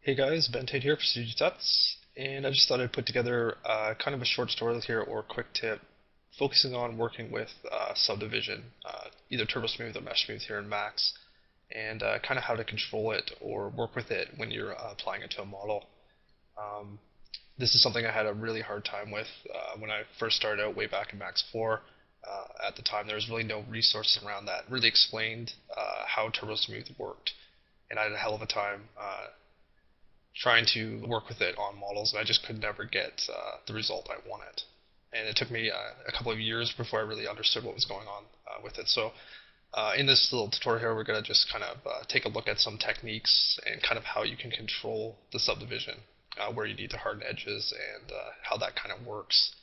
Hey guys, Ben Tate here for CG Tuts, and I just thought I'd put together kind of a short tutorial here or a quick tip focusing on working with subdivision, either Turbo Smooth or Mesh Smooth here in Max, and kind of how to control it or work with it when you're applying it to a model. This is something I had a really hard time with when I first started out way back in Max 4. At the time, there was really no resources around that really explained how Turbo Smooth worked, and I had a hell of a time trying to work with it on models, and I just could never get the result I wanted. And it took me a couple of years before I really understood what was going on with it. So in this little tutorial here, we're going to just kind of take a look at some techniques and kind of how you can control the subdivision, where you need to harden edges, and how that kind of works.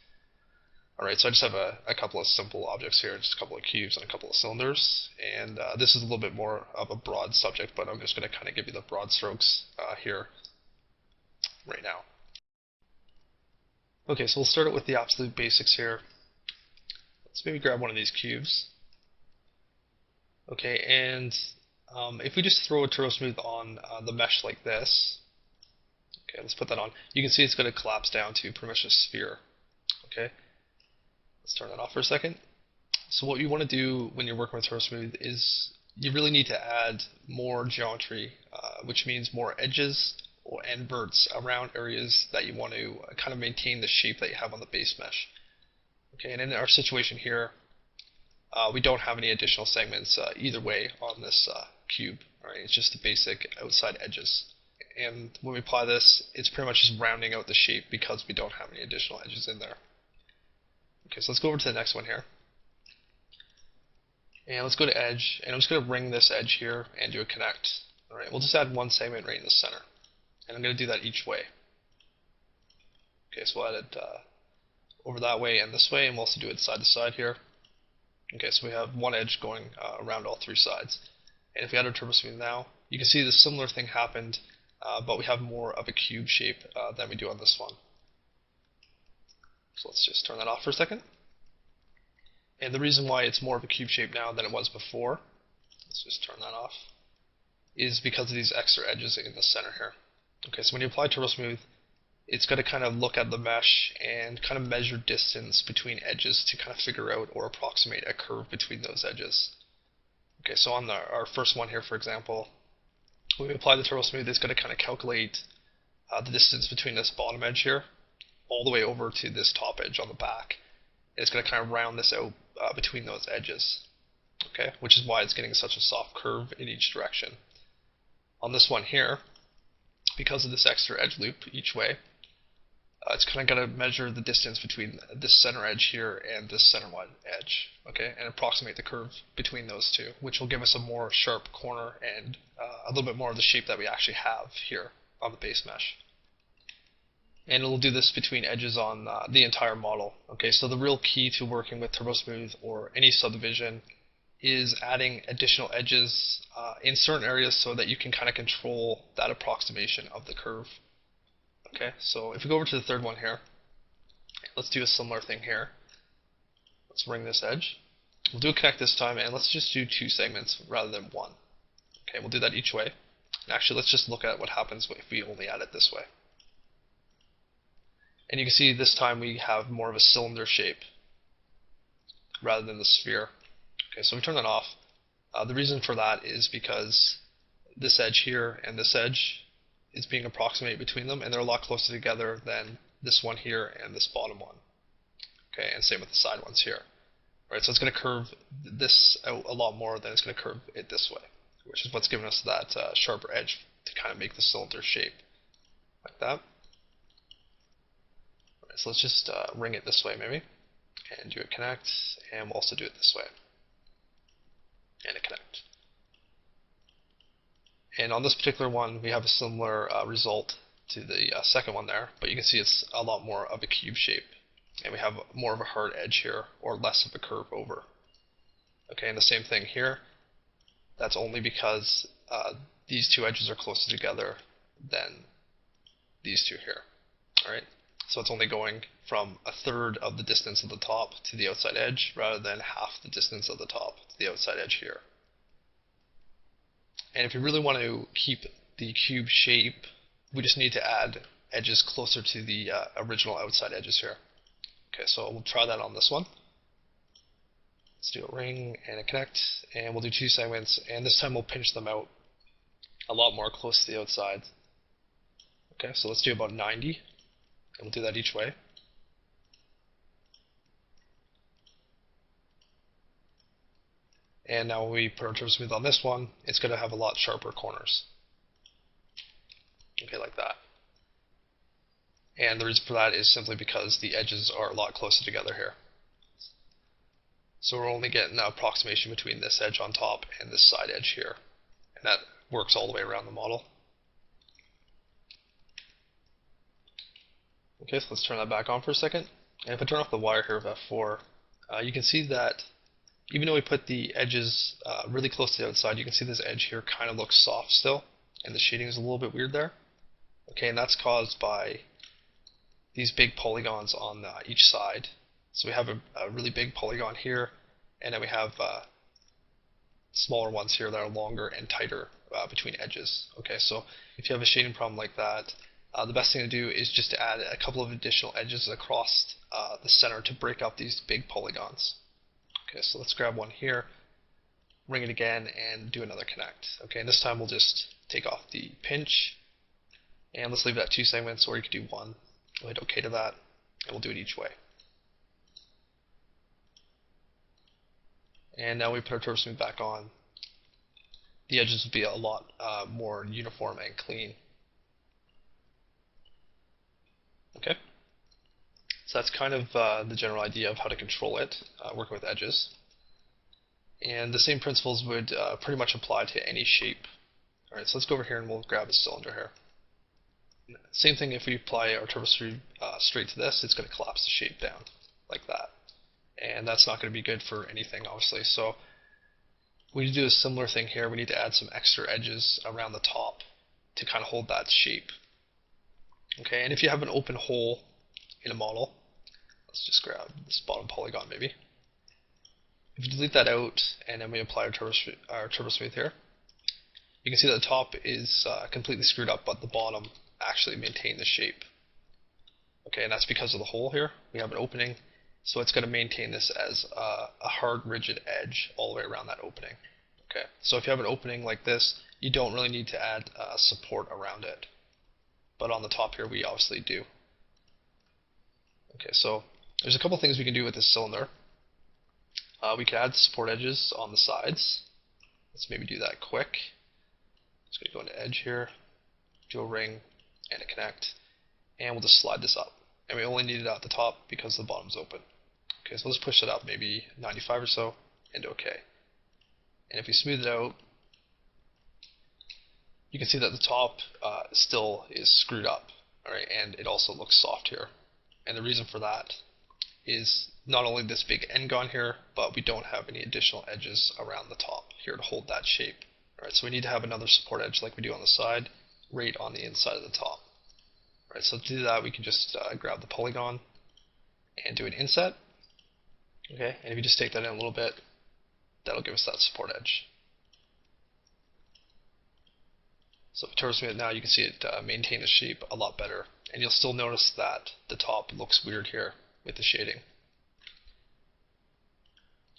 Alright, so I just have a couple of simple objects here, just a couple of cubes and a couple of cylinders, and this is a little bit more of a broad subject, but I'm just going to kind of give you the broad strokes here right now. Okay, so we'll start out with the absolute basics here. Let's maybe grab one of these cubes. Okay, and if we just throw a Turbo Smooth on the mesh like this, okay, let's put that on. You can see it's going to collapse down to pretty much a sphere. Okay, let's turn that off for a second. So what you want to do when you're working with Turbo Smooth is you really need to add more geometry, which means more edges and verts around areas that you want to kind of maintain the shape that you have on the base mesh. Okay, and in our situation here, we don't have any additional segments either way on this cube. Right, it's just the basic outside edges. And when we apply this, it's pretty much just rounding out the shape because we don't have any additional edges in there. Okay, so let's go over to the next one here. And let's go to edge, and I'm just going to ring this edge here and do a connect. Alright, we'll just add one segment right in the center. And I'm going to do that each way. Okay, so we'll add it over that way and this way, and we'll also do it side to side here. Okay, so we have one edge going around all three sides. And if we add our Turbo Smooth now, you can see the similar thing happened, but we have more of a cube shape than we do on this one. So let's just turn that off for a second. And the reason why it's more of a cube shape now than it was before, let's just turn that off, is because of these extra edges in the center here. Okay, so when you apply Turbo Smooth, it's going to kind of look at the mesh and kind of measure distance between edges to kind of figure out or approximate a curve between those edges. Okay, so on our first one here, for example, when we apply the Turbo Smooth, it's going to kind of calculate the distance between this bottom edge here all the way over to this top edge on the back. It's going to kind of round this out between those edges, okay, which is why it's getting such a soft curve in each direction. On this one here, because of this extra edge loop each way, it's kind of going to measure the distance between this center edge here and this center one edge, okay, and approximate the curve between those two, which will give us a more sharp corner and a little bit more of the shape that we actually have here on the base mesh. And it'll do this between edges on the entire model. Okay, so the real key to working with Turbo Smooth or any subdivision is adding additional edges in certain areas so that you can kind of control that approximation of the curve. Okay, so if we go over to the third one here, let's do a similar thing here. Let's ring this edge. We'll do a connect this time, and let's just do two segments rather than one. Okay, we'll do that each way. And actually, let's just look at what happens if we only add it this way. And you can see this time we have more of a cylinder shape rather than the sphere. Okay, so we turn that off. The reason for that is because this edge here and this edge is being approximated between them, and they're a lot closer together than this one here and this bottom one. Okay, and same with the side ones here. Right, so it's going to curve this out a lot more than it's going to curve it this way, which is what's giving us that sharper edge to kind of make the cylinder shape, like that. Alright, so let's just ring it this way maybe, and do a connect, and we'll also do it this way. And a connect. And on this particular one, we have a similar result to the second one there, but you can see it's a lot more of a cube shape, and we have more of a hard edge here, or less of a curve over. Okay, and the same thing here. That's only because these two edges are closer together than these two here. Alright, so it's only going from a third of the distance of the top to the outside edge, rather than half the distance of the top to the outside edge here. And if you really want to keep the cube shape we just need to add edges closer to the original outside edges here. Okay, so we'll try that on this one. Let's do a ring and a connect, and we'll do 2 segments, and this time we'll pinch them out a lot more close to the outside. Okay, so let's do about 90, and we'll do that each way. And now when we put our turbo smooth on this one, it's going to have a lot sharper corners. Okay, like that. And the reason for that is simply because the edges are a lot closer together here. So we're only getting an approximation between this edge on top and this side edge here. And that works all the way around the model. Okay, so let's turn that back on for a second. And if I turn off the wire here of F4, you can see that even though we put the edges really close to the outside, you can see this edge here kind of looks soft still, and the shading is a little bit weird there. Okay, and that's caused by these big polygons on each side. So we have a really big polygon here, and then we have smaller ones here that are longer and tighter between edges. Okay, so if you have a shading problem like that, the best thing to do is just to add a couple of additional edges across the center to break up these big polygons. Okay, so let's grab one here, ring it again, and do another connect. Okay, and this time we'll just take off the pinch, and let's leave it at 2 segments, or you could do 1. We'll hit OK to that, and we'll do it each way. And now we put our turbo smooth back on. The edges will be a lot more uniform and clean. Okay, so that's kind of the general idea of how to control it, working with edges. And the same principles would pretty much apply to any shape. Alright, so let's go over here and we'll grab a cylinder here. Same thing, if we apply our turbo smooth straight to this, it's going to collapse the shape down like that. And that's not going to be good for anything, obviously. So we need to do a similar thing here. We need to add some extra edges around the top to kind of hold that shape. Okay, and if you have an open hole in a model, let's just grab this bottom polygon maybe. If you delete that out and then we apply our turbo smooth here, you can see that the top is completely screwed up, but the bottom actually maintained the shape. Okay, and that's because of the hole here. We have an opening, so it's going to maintain this as a hard, rigid edge all the way around that opening. Okay, so if you have an opening like this, you don't really need to add support around it. But on the top here, we obviously do. Okay, so there's a couple things we can do with this cylinder. We can add support edges on the sides. Let's maybe do that quick. Just going to go into edge here, do a ring and a connect, and we'll just slide this up. And we only need it at the top because the bottom's open. Okay, so let's push it up maybe 95 or so, and OK. And if we smooth it out, you can see that the top still is screwed up, alright, and it also looks soft here. And the reason for that is not only this big end gone here, but we don't have any additional edges around the top here to hold that shape. Alright, so we need to have another support edge like we do on the side, right on the inside of the top. Alright, so to do that, we can just grab the polygon and do an inset. Okay, and if you just take that in a little bit, that'll give us that support edge. So if we turbo smooth it now, you can see it maintain the shape a lot better. And you'll still notice that the top looks weird here with the shading.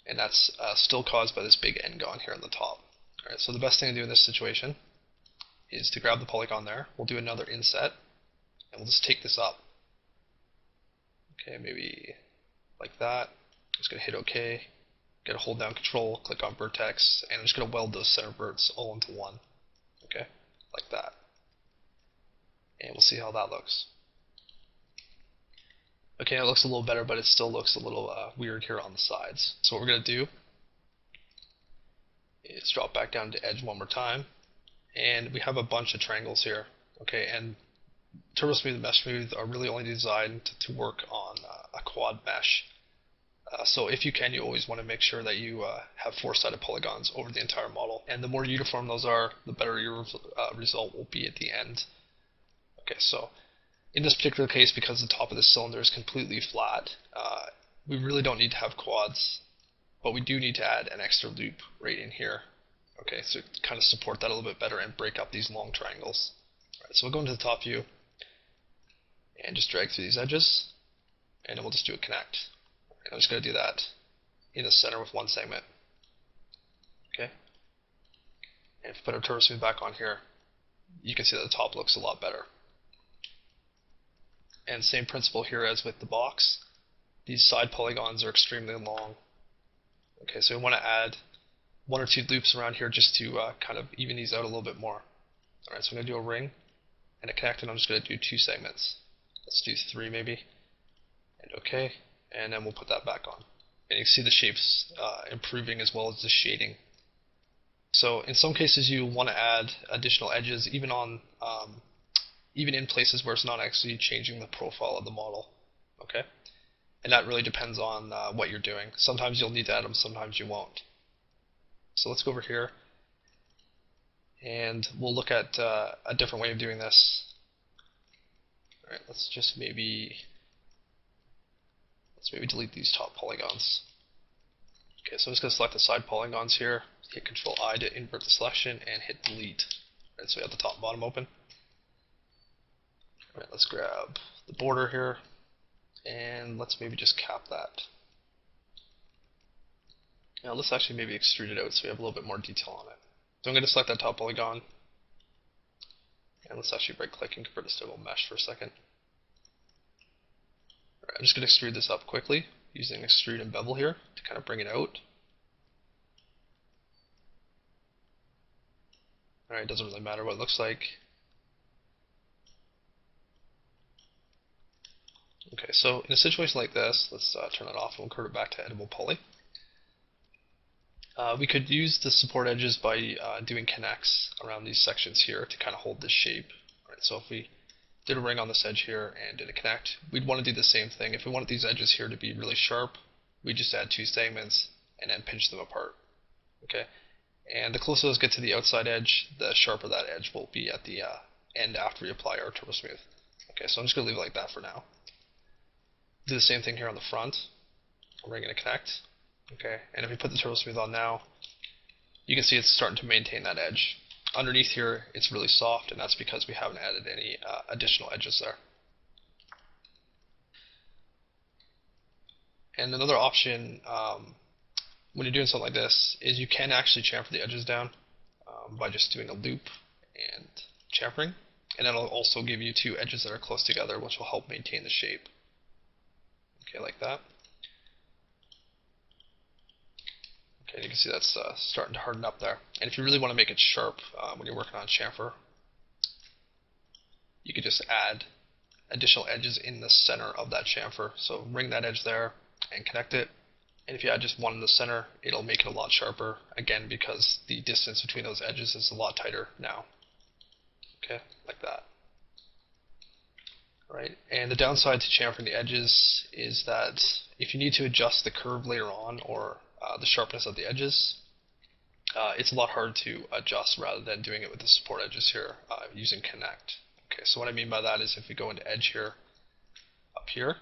And that's still caused by this big end gone here on the top. Alright, so the best thing to do in this situation is to grab the polygon there. We'll do another inset, and we'll just take this up. Okay, maybe like that. I'm just going to hit OK. Going to hold down Control, click on Vertex, and I'm just going to weld those center verts all into one. Okay, like that. And we'll see how that looks. Okay, it looks a little better, but it still looks a little weird here on the sides. So what we're going to do is drop back down to edge one more time, and we have a bunch of triangles here. Okay, and turbo smooth and mesh smooth are really only designed to work on a quad mesh. So if you can, you always want to make sure that you have 4-sided polygons over the entire model, and the more uniform those are, the better your result will be at the end. Okay, so in this particular case, because the top of this cylinder is completely flat, we really don't need to have quads, but we do need to add an extra loop right in here. Okay, so kind of support that a little bit better and break up these long triangles. Alright, so we'll go into the top view and just drag through these edges, and then we'll just do a connect. And I'm just going to do that in the center with one segment. Okay. And if we put our turbo smooth back on here, you can see that the top looks a lot better. And same principle here as with the box. These side polygons are extremely long. Okay, so we want to add one or two loops around here just to kind of even these out a little bit more. Alright, so I'm going to do a ring and a connect, and I'm just going to do 2 segments. Let's do 3 maybe. And okay, and then we'll put that back on. And you can see the shapes improving as well as the shading. So in some cases you want to add additional edges even on even in places where it's not actually changing the profile of the model. Okay, and that really depends on what you're doing. Sometimes you'll need to add them, sometimes you won't. So let's go over here and we'll look at a different way of doing this. Alright, let's maybe delete these top polygons. Okay, so I'm just going to select the side polygons here, hit Control I to invert the selection, and hit delete. Alright, so we have the top and bottom open. Alright, let's grab the border here, and let's maybe just cap that. Now let's actually maybe extrude it out so we have a little bit more detail on it. So I'm going to select that top polygon, and let's actually right click and convert this to a mesh for a second. Alright, I'm just going to extrude this up quickly using extrude and bevel here to kind of bring it out. Alright, it doesn't really matter what it looks like. Okay, so in a situation like this, let's turn it off and we'll convert it back to editable poly. We could use the support edges by doing connects around these sections here to kind of hold this shape. Right, so if we did a ring on this edge here and did a connect, we'd want to do the same thing. If we wanted these edges here to be really sharp, we'd just add 2 segments and then pinch them apart. Okay, and the closer those get to the outside edge, the sharper that edge will be at the end after we apply our turbo smooth. Okay, so I'm just going to leave it like that for now. Do the same thing here on the front. A ring and a connect. Okay, and if we put the turbo smooth on now, you can see it's starting to maintain that edge. Underneath here, it's really soft, and that's because we haven't added any additional edges there. And another option when you're doing something like this is you can actually chamfer the edges down by just doing a loop and chamfering, and that'll also give you 2 edges that are close together, which will help maintain the shape. Okay, like that. Okay, you can see that's starting to harden up there. And if you really want to make it sharp when you're working on chamfer, you could just add additional edges in the center of that chamfer. So ring that edge there and connect it. And if you add just one in the center, it'll make it a lot sharper, again, because the distance between those edges is a lot tighter now. Okay, like that. Right, and the downside to chamfering the edges is that if you need to adjust the curve later on or the sharpness of the edges, it's a lot harder to adjust rather than doing it with the support edges here using connect. Okay, so what I mean by that is if we go into edge here, up here,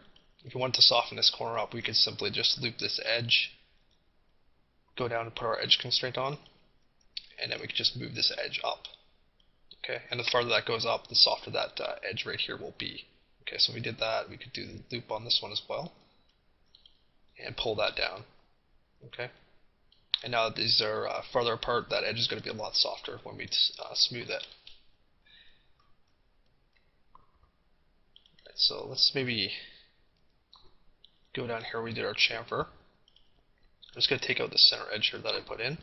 if we want to soften this corner up, we could simply just loop this edge, go down and put our edge constraint on, and then we could just move this edge up. Okay, and the farther that goes up, the softer that edge right here will be. Okay, so if we did that, we could do the loop on this one as well, and pull that down. Okay, and now that these are farther apart, that edge is going to be a lot softer when we smooth it. Right, so let's maybe go down here where we did our chamfer. I'm just going to take out the center edge here that I put in.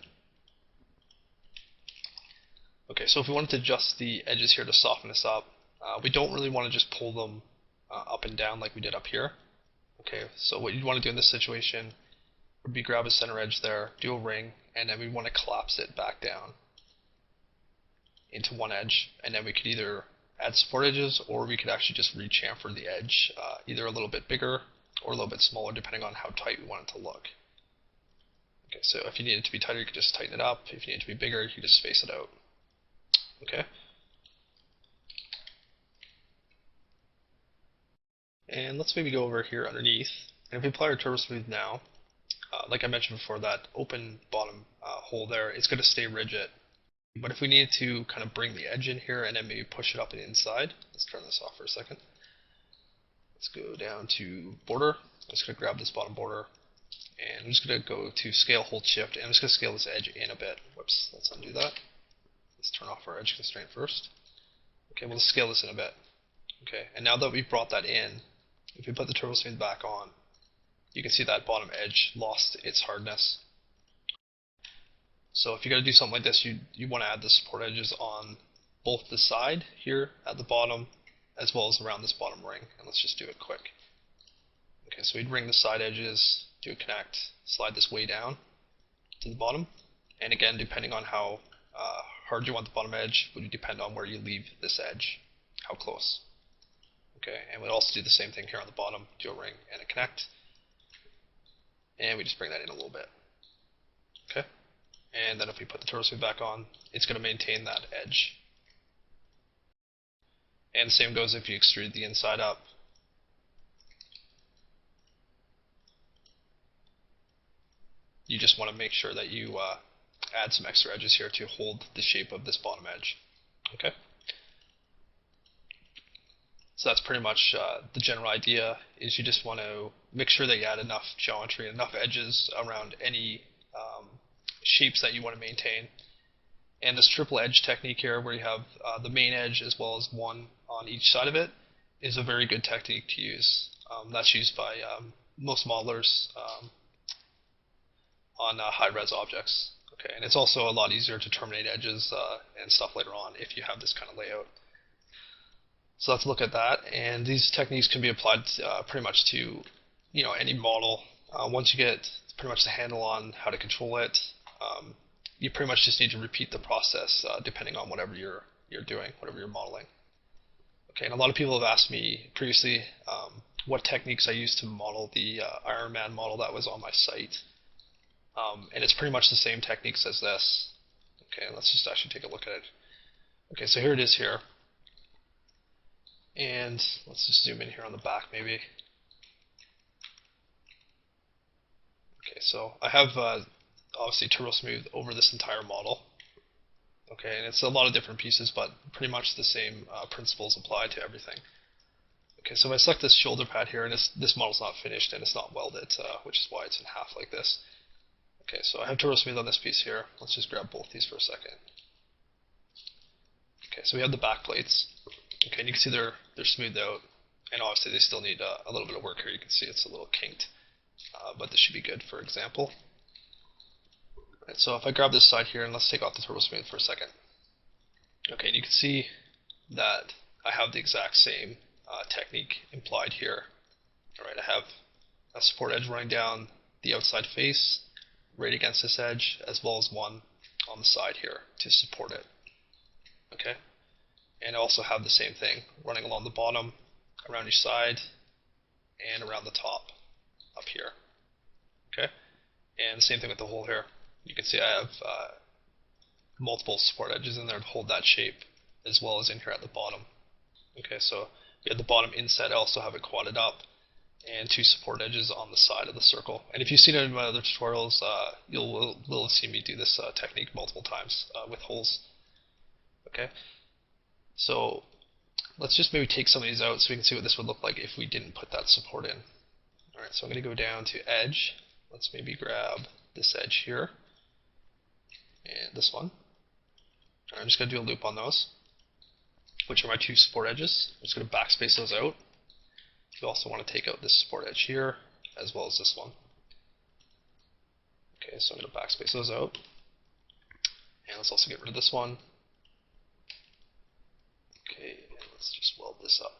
Okay, so if we wanted to adjust the edges here to soften this up, we don't really want to just pull them up and down like we did up here. Okay, so what you'd want to do in this situation would be grab a center edge there, do a ring, and then we want to collapse it back down into one edge, and then we could either add support edges or we could actually just re-chamfer the edge either a little bit bigger or a little bit smaller depending on how tight we want it to look. Okay, so if you need it to be tighter, you could just tighten it up. If you need it to be bigger, you could just space it out. Okay. And let's maybe go over here underneath. And if we apply our turbo smooth now, like I mentioned before, that open bottom hole there is going to stay rigid. But if we needed to kind of bring the edge in here and then maybe push it up and inside, let's turn this off for a second. Let's go down to border. I'm just going to grab this bottom border, and I'm just going to go to scale, hold shift, and I'm just going to scale this edge in a bit. Whoops, let's undo that. Let's turn off our edge constraint first. Okay, we'll scale this in a bit. Okay, and now that we've brought that in, if we put the turbo smooth back on, you can see that bottom edge lost its hardness. So if you're going to do something like this, you want to add the support edges on both the side here at the bottom as well as around this bottom ring. And let's just do it quick. Okay, so we'd ring the side edges, do a connect, slide this way down to the bottom. And again, depending on how hard you want the bottom edge, would depend on where you leave this edge, how close. Okay, and we'd also do the same thing here on the bottom, do a ring and a connect. And we just bring that in a little bit. Okay, and then if we put the turbo smooth back on, it's going to maintain that edge. And the same goes if you extrude the inside up. You just want to make sure that you add some extra edges here to hold the shape of this bottom edge. Okay. So that's pretty much the general idea, is you just want to make sure that you add enough geometry, enough edges around any shapes that you want to maintain. And this triple edge technique here, where you have the main edge as well as one on each side of it, is a very good technique to use. That's used by most modelers on high-res objects. Okay, and it's also a lot easier to terminate edges and stuff later on if you have this kind of layout. So let's look at that, and these techniques can be applied pretty much to any model. Once you get pretty much the handle on how to control it, you pretty much just need to repeat the process depending on whatever you're doing, whatever you're modeling. Okay, and a lot of people have asked me previously what techniques I used to model the Iron Man model that was on my site. And it's pretty much the same techniques as this. Okay, let's just actually take a look at it. Okay, so here it is here. And let's just zoom in here on the back maybe. Okay, so I have obviously turbo smooth over this entire model. Okay, and it's a lot of different pieces, but pretty much the same principles apply to everything. Okay, so if I select this shoulder pad here, and this model's not finished and it's not welded, which is why it's in half like this. Okay, so I have turbo smooth on this piece here. Let's just grab both these for a second. Okay, so we have the back plates. Okay, and you can see they're smoothed out, and obviously they still need a little bit of work here. You can see it's a little kinked, but this should be good for example. Right, so if I grab this side here, and let's take off the turbo smooth for a second. Okay, and you can see that I have the exact same technique implied here. Alright, I have a support edge running down the outside face, right against this edge, as well as one on the side here to support it. Okay, and I also have the same thing running along the bottom, around each side, and around the top up here. Okay, and the same thing with the hole here. You can see I have multiple support edges in there to hold that shape, as well as in here at the bottom. Okay, so we have the bottom inset. I also have it quadded up, and two support edges on the side of the circle. And if you've seen it in my other tutorials, you'll have seen me do this technique multiple times with holes. Okay, so let's just maybe take some of these out so we can see what this would look like if we didn't put that support in. Alright, so I'm going to go down to edge. Let's maybe grab this edge here and this one. I'm just going to do a loop on those, which are my two support edges. I'm just going to backspace those out. You also want to take out this support edge here, as well as this one. Okay, so I'm going to backspace those out. And let's also get rid of this one. Okay, and let's just weld this up.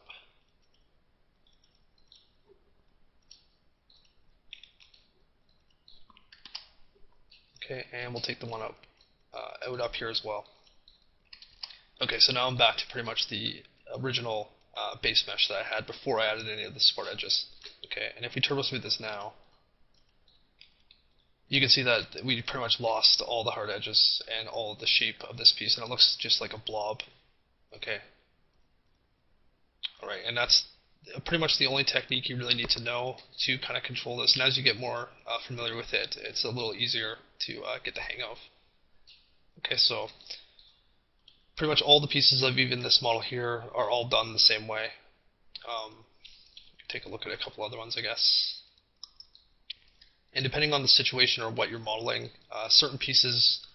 Okay, and we'll take the one out up here as well. Okay, so now I'm back to pretty much the original base mesh that I had before I added any of the support edges. Okay, and if we turbo smooth this now, you can see that we pretty much lost all the hard edges and all the shape of this piece, and it looks just like a blob. Okay. Alright, and that's pretty much the only technique you really need to know to kind of control this. And as you get more familiar with it, it's a little easier to get the hang of. Okay, so pretty much all the pieces of even this model here are all done the same way. Take a look at a couple other ones, I guess. And depending on the situation or what you're modeling, certain pieces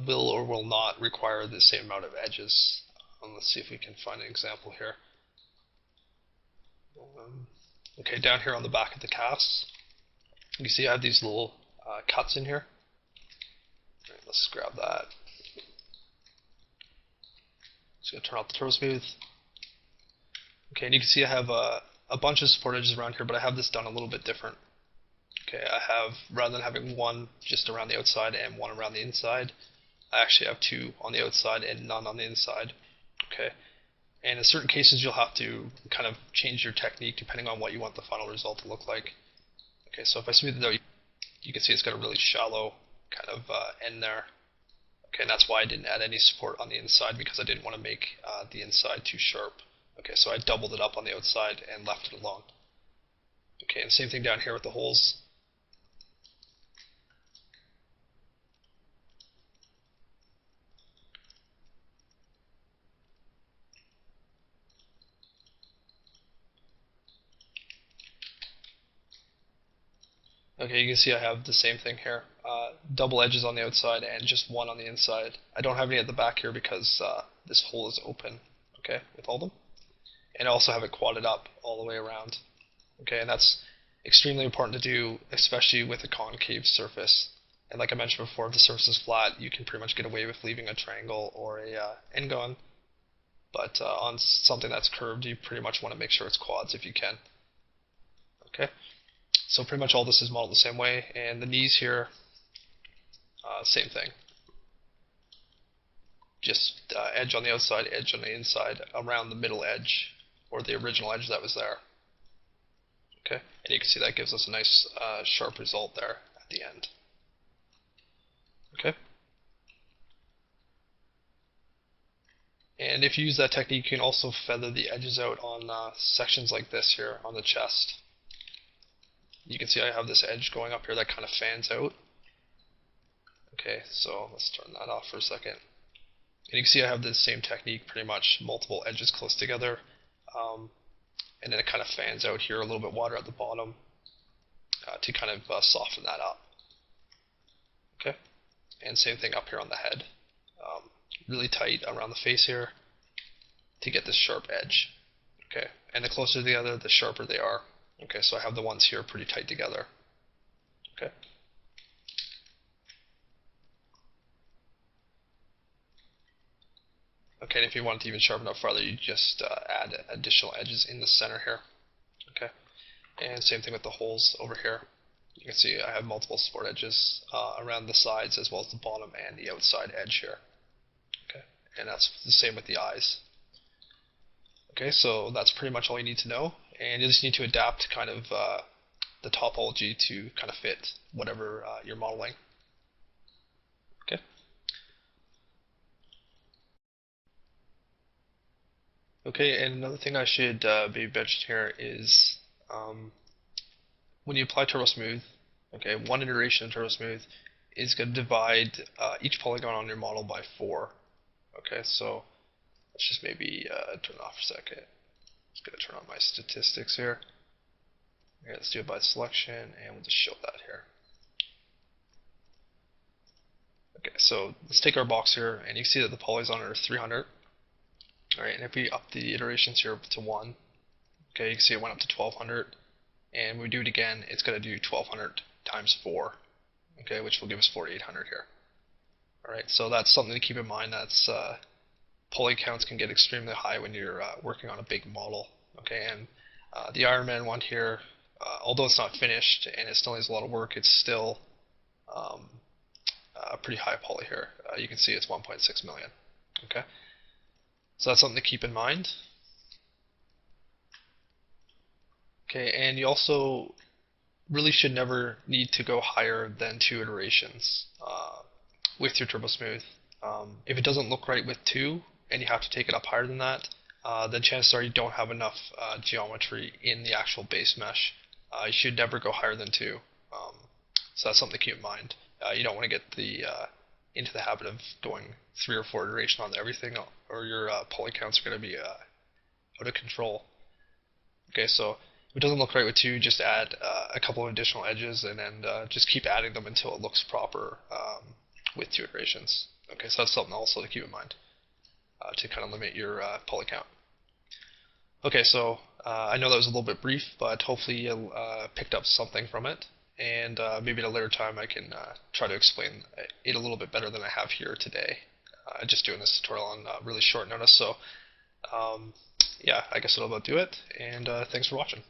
will or will not require the same amount of edges. Let's see if we can find an example here. Okay, down here on the back of the cast, you can see I have these little cuts in here. All right, let's grab that. Just going to turn off the turbo smooth. Okay, and you can see I have a bunch of support edges around here, but I have this done a little bit different. Okay, I have, rather than having one just around the outside and one around the inside, I actually have two on the outside and none on the inside. Okay, and in certain cases you'll have to kind of change your technique depending on what you want the final result to look like. Okay, so if I smooth it out, you can see it's got a really shallow kind of end there. Okay, and that's why I didn't add any support on the inside, because I didn't want to make the inside too sharp. Okay, so I doubled it up on the outside and left it alone. Okay, and same thing down here with the holes. Okay, you can see I have the same thing here. Double edges on the outside and just one on the inside. I don't have any at the back here because this hole is open, okay, with all of them. And I also have it quadded up all the way around. Okay, and that's extremely important to do, especially with a concave surface. And like I mentioned before, if the surface is flat, you can pretty much get away with leaving a triangle or a n-gon. But on something that's curved, you pretty much want to make sure it's quads if you can. Okay. So pretty much all this is modeled the same way, and the knees here, same thing. Just edge on the outside, edge on the inside, around the middle edge, or the original edge that was there. Okay, and you can see that gives us a nice sharp result there at the end. Okay. And if you use that technique, you can also feather the edges out on sections like this here on the chest. You can see I have this edge going up here that kind of fans out. Okay, so let's turn that off for a second. And you can see I have the same technique, pretty much multiple edges close together, and then it kind of fans out here, a little bit water at the bottom to kind of soften that up. Okay, and same thing up here on the head, really tight around the face here to get this sharp edge. Okay, and the closer together, the sharper they are. Okay, so I have the ones here pretty tight together. Okay. Okay, and if you want to even sharpen up farther, you just add additional edges in the center here. Okay, and same thing with the holes over here. You can see I have multiple support edges around the sides as well as the bottom and the outside edge here. Okay, and that's the same with the eyes. Okay, so that's pretty much all you need to know, and you just need to adapt kind of the topology to kind of fit whatever you're modeling. Okay. Okay, and another thing I should be mentioning here is when you apply Turbo Smooth, okay, one iteration of Turbo Smooth is going to divide each polygon on your model by 4. Okay, so let's just maybe turn it off for a second. I'm just going to turn on my statistics here. Okay, let's do it by selection, and we'll just show that here. Okay, so let's take our box here, and you can see that the polys on it are 300. Alright, and if we up the iterations here to 1, okay, you can see it went up to 1200. And when we do it again, it's going to do 1200 times 4, okay, which will give us 4800 here. Alright, so that's something to keep in mind. That's poly counts can get extremely high when you're working on a big model. Okay, and the Iron Man one here, although it's not finished and it still needs a lot of work, it's still a pretty high poly here. You can see it's 1.6 million. Okay, so that's something to keep in mind. Okay, and you also really should never need to go higher than 2 iterations with your Turbo Smooth. If it doesn't look right with 2 and you have to take it up higher than that, then chances are you don't have enough geometry in the actual base mesh. You should never go higher than 2. So that's something to keep in mind. You don't want to get the into the habit of going 3 or 4 iterations on everything, or your poly counts are going to be out of control. Okay, so if it doesn't look right with 2, just add a couple of additional edges, and then just keep adding them until it looks proper with 2 iterations. Okay, so that's something also to keep in mind to kind of limit your poly count. Okay, so I know that was a little bit brief, but hopefully you picked up something from it, and maybe at a later time I can try to explain it a little bit better than I have here today. Just doing this tutorial on really short notice, so yeah, I guess that'll about do it, and thanks for watching.